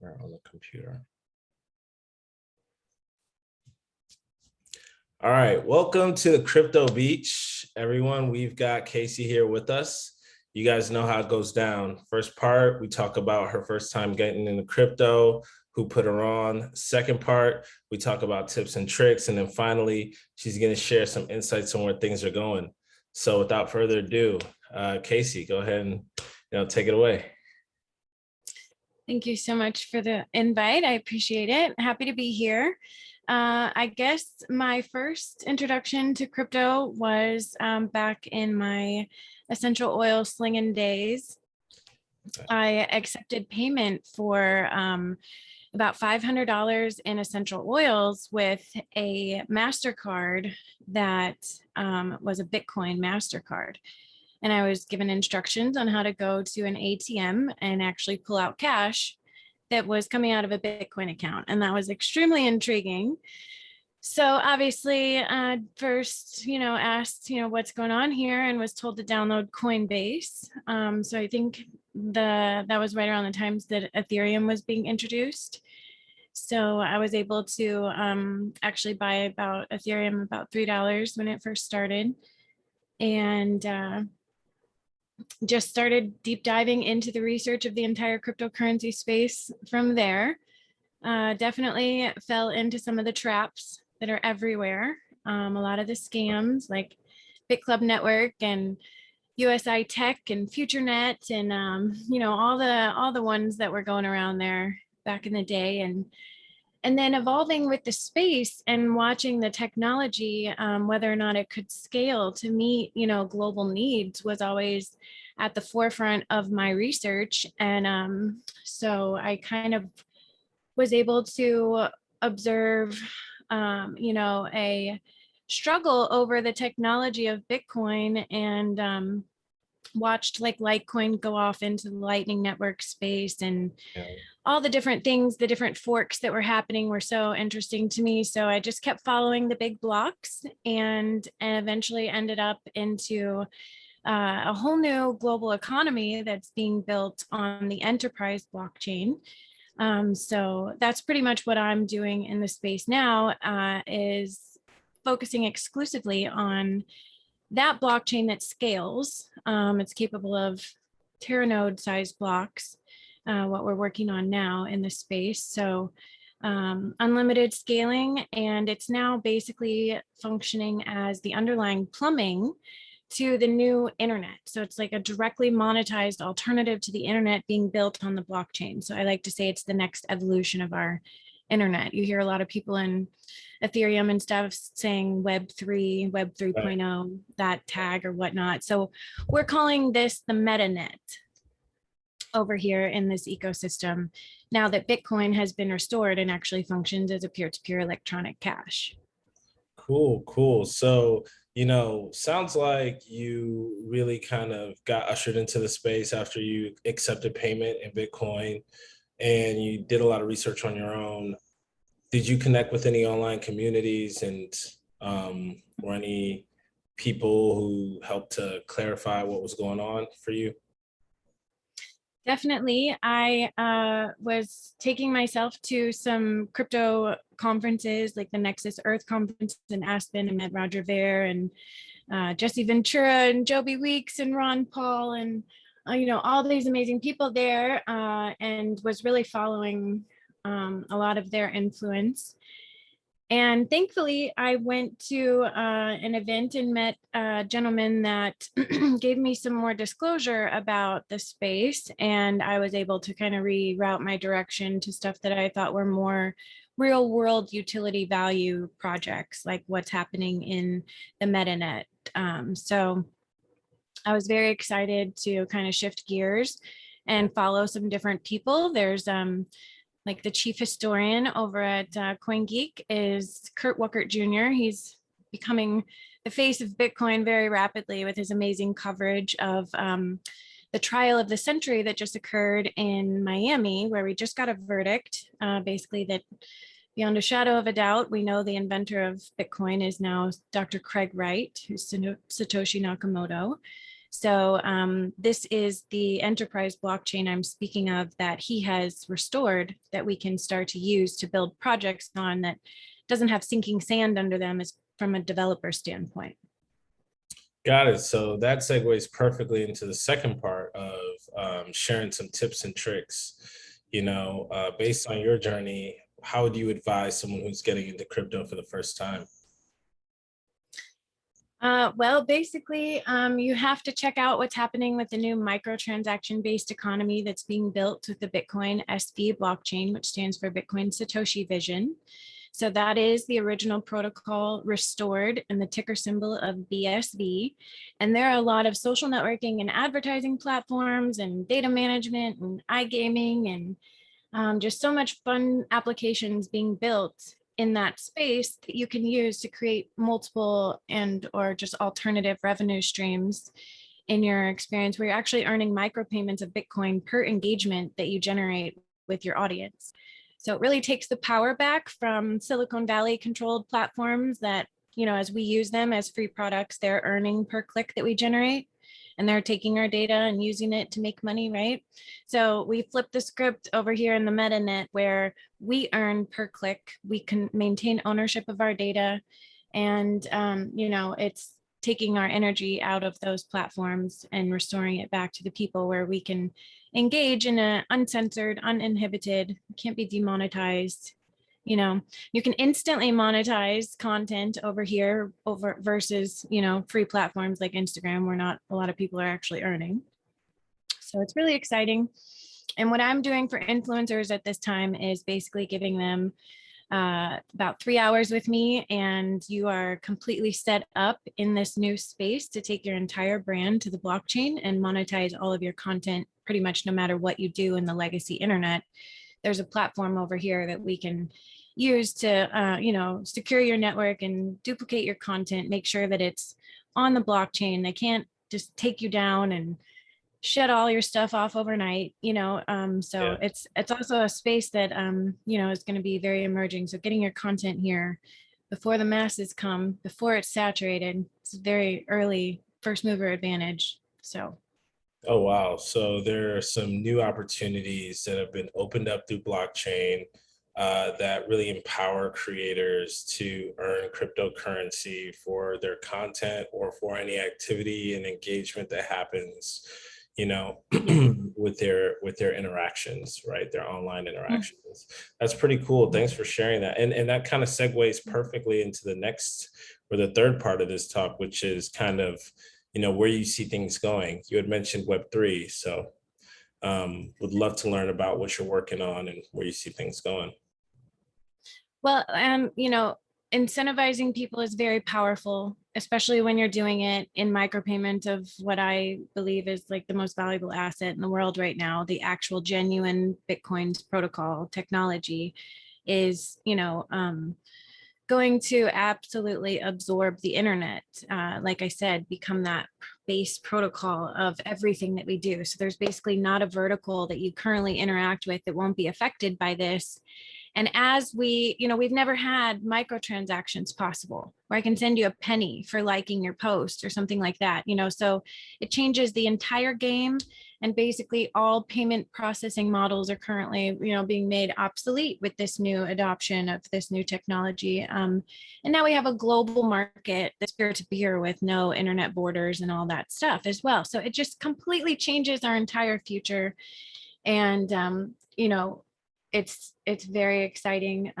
or on the computer. All right, welcome to the Crypto Beach, everyone. We've got Casey here with us. You guys know how it goes down. First part, we talk about her first time getting into crypto, who put her on. Second part, we talk about tips and tricks. And then finally, she's going to share some insights on where things are going. So without further ado, Casey, go ahead and take it away. Thank you so much for the invite. I appreciate it. Happy to be here. I guess my first introduction to crypto was back in my essential oil slinging days. I accepted payment for about $500 in essential oils with a MasterCard that was a Bitcoin MasterCard. And I was given instructions on how to go to an ATM and actually pull out cash that was coming out of a Bitcoin account. And that was extremely intriguing. So obviously, first, asked, what's going on here, and was told to download Coinbase. So I think that was right around the times that Ethereum was being introduced. So I was able to actually buy about Ethereum about $3 when it first started. And just started deep diving into the research of the entire cryptocurrency space from there. Definitely fell into some of the traps that are everywhere. A lot of the scams like BitClub Network and USI Tech and FutureNet and all the ones that were going around there back in the day, and then evolving with the space and watching the technology, whether or not it could scale to meet, global needs was always at the forefront of my research. And so I kind of was able to observe, a struggle over the technology of Bitcoin, and watched like Litecoin go off into the Lightning Network space, and all the different things, the different forks that were happening were so interesting to me. So I just kept following the big blocks and eventually ended up into a whole new global economy that's being built on the enterprise blockchain. So that's pretty much what I'm doing in the space now, is focusing exclusively on that blockchain that scales. It's capable of teranode sized blocks, what we're working on now in the space. So unlimited scaling, and it's now basically functioning as the underlying plumbing to the new internet. So it's like a directly monetized alternative to the internet being built on the blockchain. So I like to say it's the next evolution of our internet. You hear a lot of people in Ethereum and stuff saying Web3, Web 3.0, that tag or whatnot. So we're calling this the MetaNet over here in this ecosystem, now that Bitcoin has been restored and actually functions as a peer-to-peer electronic cash. Cool. So, sounds like you really kind of got ushered into the space after you accepted payment in Bitcoin, and you did a lot of research on your own. Did you connect with any online communities and or any people who helped to clarify what was going on for you? Definitely. I was taking myself to some crypto conferences like the Nexus Earth conference in Aspen, and met Roger Ver and Jesse Ventura and Joby Weeks and Ron Paul and all these amazing people there, and was really following a lot of their influence. And thankfully, I went to an event and met a gentleman that gave me some more disclosure about the space. And I was able to kind of reroute my direction to stuff that I thought were more real world utility value projects, like what's happening in the MetaNet. So I was very excited to kind of shift gears and follow some different people. There's like the chief historian over at CoinGeek is Kurt Wuckert Jr. He's becoming the face of Bitcoin very rapidly with his amazing coverage of the trial of the century that just occurred in Miami, where we just got a verdict, basically that beyond a shadow of a doubt, we know the inventor of Bitcoin is now Dr. Craig Wright, who's Satoshi Nakamoto. So this is the enterprise blockchain I'm speaking of that he has restored that we can start to use to build projects on that doesn't have sinking sand under them as from a developer standpoint. Got it. So that segues perfectly into the second part of sharing some tips and tricks. Based on your journey, how would you advise someone who's getting into crypto for the first time? Well, basically, you have to check out what's happening with the new microtransaction-based economy that's being built with the Bitcoin SV blockchain, which stands for Bitcoin Satoshi Vision. So that is the original protocol restored and the ticker symbol of BSV. And there are a lot of social networking and advertising platforms and data management and iGaming and just so much fun applications being built in that space that you can use to create multiple and or just alternative revenue streams in your experience where you're actually earning micropayments of Bitcoin per engagement that you generate with your audience. So it really takes the power back from Silicon Valley controlled platforms that, as we use them as free products, they're earning per click that we generate. And they're taking our data and using it to make money, right? So we flip the script over here in the MetaNet where we earn per click, we can maintain ownership of our data. And, it's taking our energy out of those platforms and restoring it back to the people where we can engage in an uncensored, uninhibited, can't be demonetized. You can instantly monetize content over here versus, free platforms like Instagram where not a lot of people are actually earning. So it's really exciting. And what I'm doing for influencers at this time is basically giving them about 3 hours with me, and you are completely set up in this new space to take your entire brand to the blockchain and monetize all of your content pretty much no matter what you do in the legacy internet. There's a platform over here that we can use to, secure your network and duplicate your content, make sure that it's on the blockchain. They can't just take you down and shut all your stuff off overnight, so Yeah. it's also a space that, is going to be very emerging. So getting your content here before the masses come, before it's saturated, it's a very early first mover advantage. So. Oh, wow. So there are some new opportunities that have been opened up through blockchain that really empower creators to earn cryptocurrency for their content or for any activity and engagement that happens, with their interactions, right? Their online interactions. That's pretty cool. Thanks for sharing that. And that kind of segues perfectly into the next or the third part of this talk, which is kind of where you see things going. You had mentioned Web3, so would love to learn about what you're working on and where you see things going. Well, incentivizing people is very powerful, especially when you're doing it in micropayment of what I believe is like the most valuable asset in the world right now. The actual genuine Bitcoin's protocol technology is, going to absolutely absorb the internet. Like I said, become that base protocol of everything that we do. So there's basically not a vertical that you currently interact with that won't be affected by this. And as we've never had microtransactions possible where I can send you a penny for liking your post or something like that, so it changes the entire game. And basically all payment processing models are currently, being made obsolete with this new adoption of this new technology. And now we have a global market that's peer-to-peer with no internet borders and all that stuff as well. So it just completely changes our entire future. And, it's very exciting.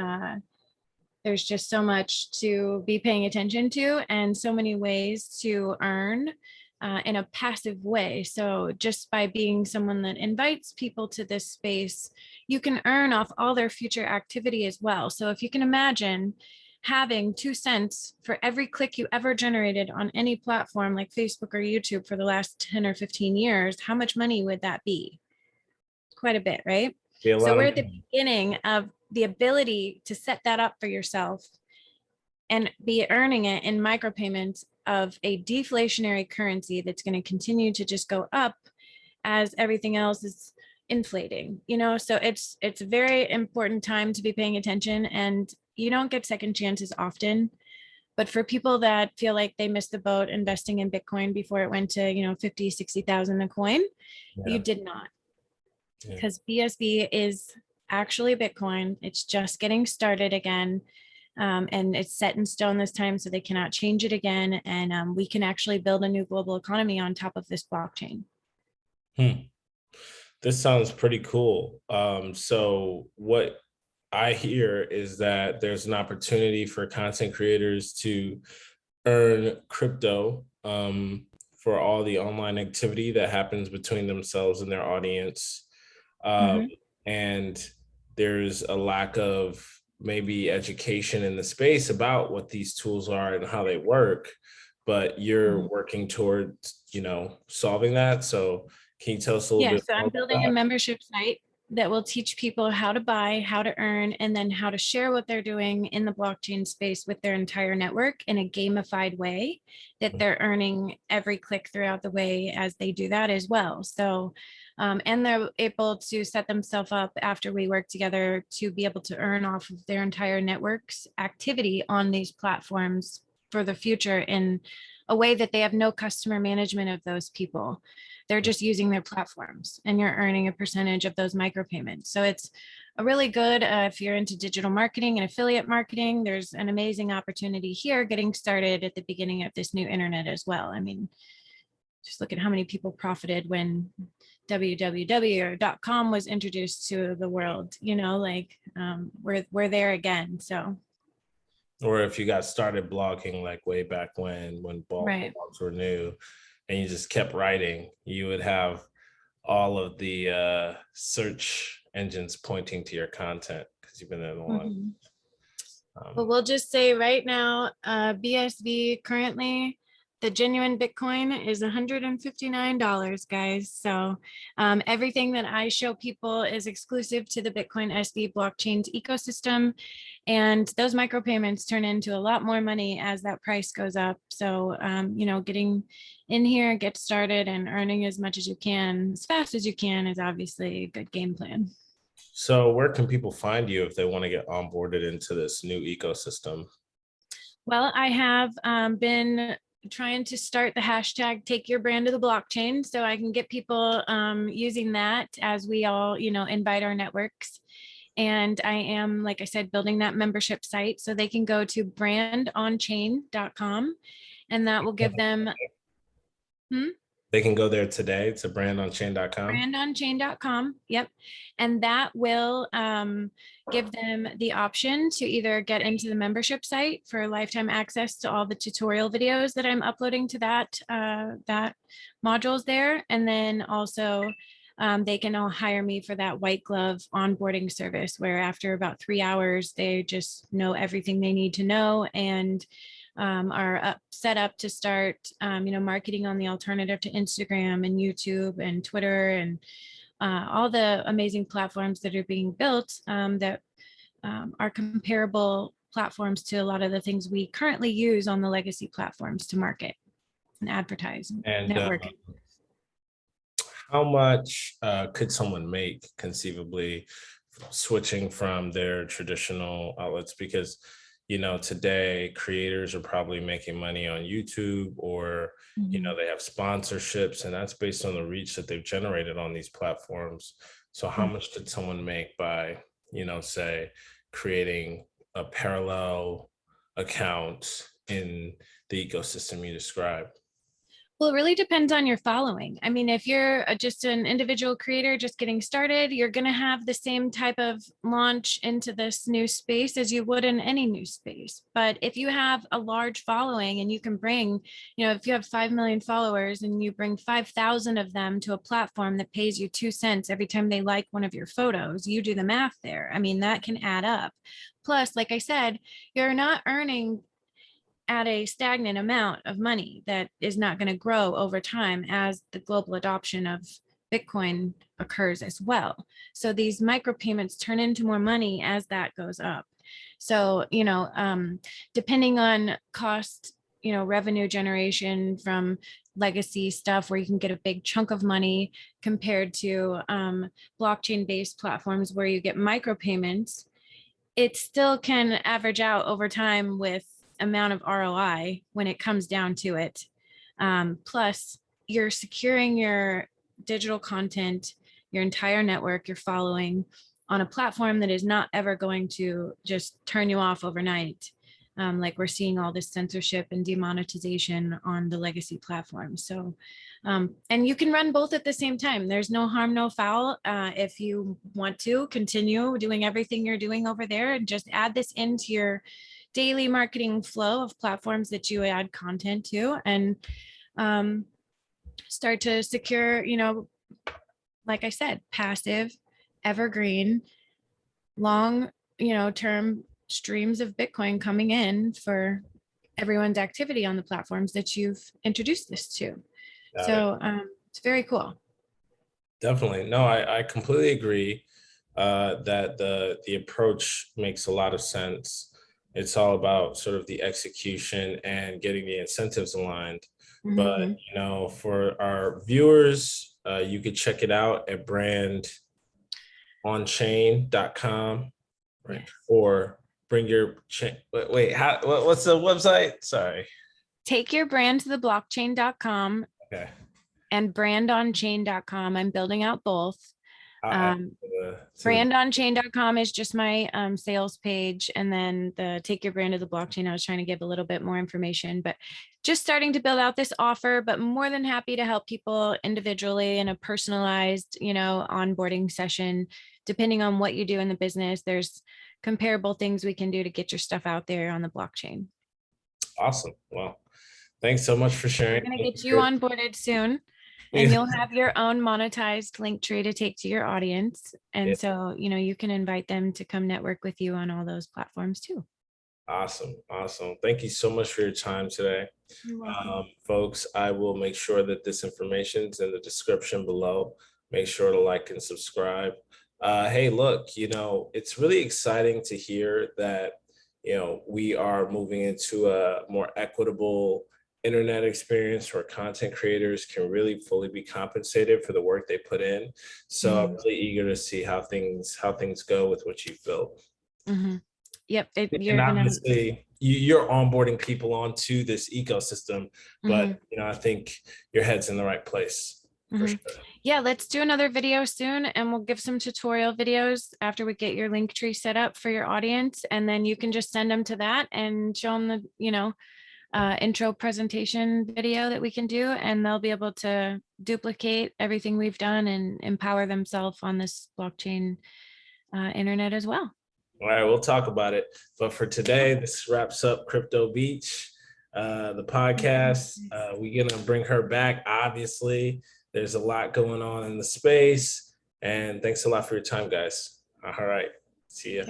There's just so much to be paying attention to and so many ways to earn in a passive way. So just by being someone that invites people to this space, you can earn off all their future activity as well. So if you can imagine having 2 cents for every click you ever generated on any platform like Facebook or YouTube for the last 10 or 15 years, how much money would that be? Quite a bit, right? So we're at the beginning of the ability to set that up for yourself and be earning it in micropayments of a deflationary currency that's going to continue to just go up as everything else is inflating, so it's a very important time to be paying attention, and you don't get second chances often. But for people that feel like they missed the boat investing in Bitcoin before it went to, 50, 60,000 a coin, you Yeah. did not, Yeah. because BSB is actually Bitcoin. It's just getting started again. And it's set in stone this time, so they cannot change it again. And we can actually build a new global economy on top of this blockchain. This sounds pretty cool. So what I hear is that there's an opportunity for content creators to earn crypto for all the online activity that happens between themselves and their audience. Um, Mhm. and there's a lack of maybe education in the space about what these tools are and how they work, but you're Mhm. working towards, solving that. So can you tell us a little Yeah, bit so more I'm about building a that? membership site that will teach people how to buy, how to earn, and then how to share what they're doing in the blockchain space with their entire network in a gamified way that they're earning every click throughout the way as they do that as well. So, and they're able to set themselves up after we work together to be able to earn off of their entire network's activity on these platforms for the future in a way that they have no customer management of those people. They're just using their platforms, and you're earning a percentage of those micropayments. So it's a really good, if you're into digital marketing and affiliate marketing, there's an amazing opportunity here getting started at the beginning of this new internet as well. I mean, just look at how many people profited when www.com was introduced to the world, we're there again. So Or if you got started blogging like way back when right. blogs were new and you just kept writing, you would have all of the search engines pointing to your content because you've been there long. Mhm. Well, Um, we'll just say right now, BSV currently, the genuine Bitcoin is $159, guys. So everything that I show people is exclusive to the Bitcoin SV blockchain's ecosystem. And those micropayments turn into a lot more money as that price goes up. So, getting in here, get started and earning as much as you can, as fast as you can is obviously a good game plan. so where can people find you if they want to get onboarded into this new ecosystem? Well, I have been trying to start the hashtag take your brand to the blockchain so I can get people using that as we all, invite our networks. And I am, like I said, building that membership site so they can go to brandonchain.com and that will give them, hmm? They can go there today to brandonchain.com. brandonchain.com. Yep. And that will give them the option to either get into the membership site for lifetime access to all the tutorial videos that I'm uploading to that modules there. And then also they can all hire me for that white glove onboarding service where after about 3 hours, they just know everything they need to know and are set up to start, marketing on the alternative to Instagram and YouTube and Twitter and all the amazing platforms that are being built that are comparable platforms to a lot of the things we currently use on the legacy platforms to market and advertise and And network. how much could someone make conceivably switching from their traditional outlets? Because, today creators are probably making money on YouTube or, Mhm. they have sponsorships and that's based on the reach that they've generated on these platforms. So how much could someone make by, say creating a parallel account in the ecosystem you described? Well, it really depends on your following. I mean, if you're just an individual creator just getting started, you're going to have the same type of launch into this new space as you would in any new space. But if you have a large following and you can bring, if you have 5 million followers and you bring 5,000 of them to a platform that pays you 2 cents every time they like one of your photos, you do the math there. I mean, that can add up. Plus, like I said, you're not earning at a stagnant amount of money that is not going to grow over time as the global adoption of Bitcoin occurs as well. So these micropayments turn into more money as that goes up. So, depending on cost, revenue generation from legacy stuff where you can get a big chunk of money compared to blockchain based platforms where you get micropayments, it still can average out over time with amount of ROI when it comes down to it. Plus, you're securing your digital content, your entire network, your following on a platform that is not ever going to just turn you off overnight. Like we're seeing all this censorship and demonetization on the legacy platforms. So, and you can run both at the same time. There's no harm, no foul. If you want to continue doing everything you're doing over there and just add this into your daily marketing flow of platforms that you add content to, and start to secure, like I said, passive, evergreen, long, term streams of Bitcoin coming in for everyone's activity on the platforms that you've introduced this to. So it's very cool. Definitely. No, I completely agree that the approach makes a lot of sense. It's all about sort of the execution and getting the incentives aligned. But, for our viewers, you could check it out at brandonchain.com, right? Yes. Or bring your chain. Wait, what's the website? Sorry. Take your brand to the blockchain.com. Okay. And brandonchain.com. I'm building out both. Brandonchain.com is just my sales page. And then the Take Your Brand to the Blockchain, I was trying to give a little bit more information, but just starting to build out this offer, but more than happy to help people individually in a personalized, onboarding session. Depending on what you do in the business, there's comparable things we can do to get your stuff out there on the blockchain. Awesome. Well, thanks so much for sharing. We're going to get you onboarded soon. And you'll have your own monetized link tree to take to your audience. And so, you can invite them to come network with you on all those platforms too. Awesome. Awesome. Thank you so much for your time today. You're welcome. Folks, I will make sure that this information is in the description below. Make sure to like and subscribe. Hey, look, it's really exciting to hear that, we are moving into a more equitable internet experience where content creators can really fully be compensated for the work they put in. So I'm really eager to see how things go with what you've built. Yep. And obviously you're onboarding people onto this ecosystem, but I think your head's in the right place. For sure. Yeah, let's do another video soon, and we'll give some tutorial videos after we get your link tree set up for your audience, and then you can just send them to that and show them the intro presentation video that we can do, and they'll be able to duplicate everything we've done and empower themselves on this blockchain internet as well. All right, we'll talk about it. But for today, this wraps up Crypto Beach, the podcast. We're gonna bring her back. Obviously, there's a lot going on in the space, and thanks a lot for your time, guys. All right, see ya.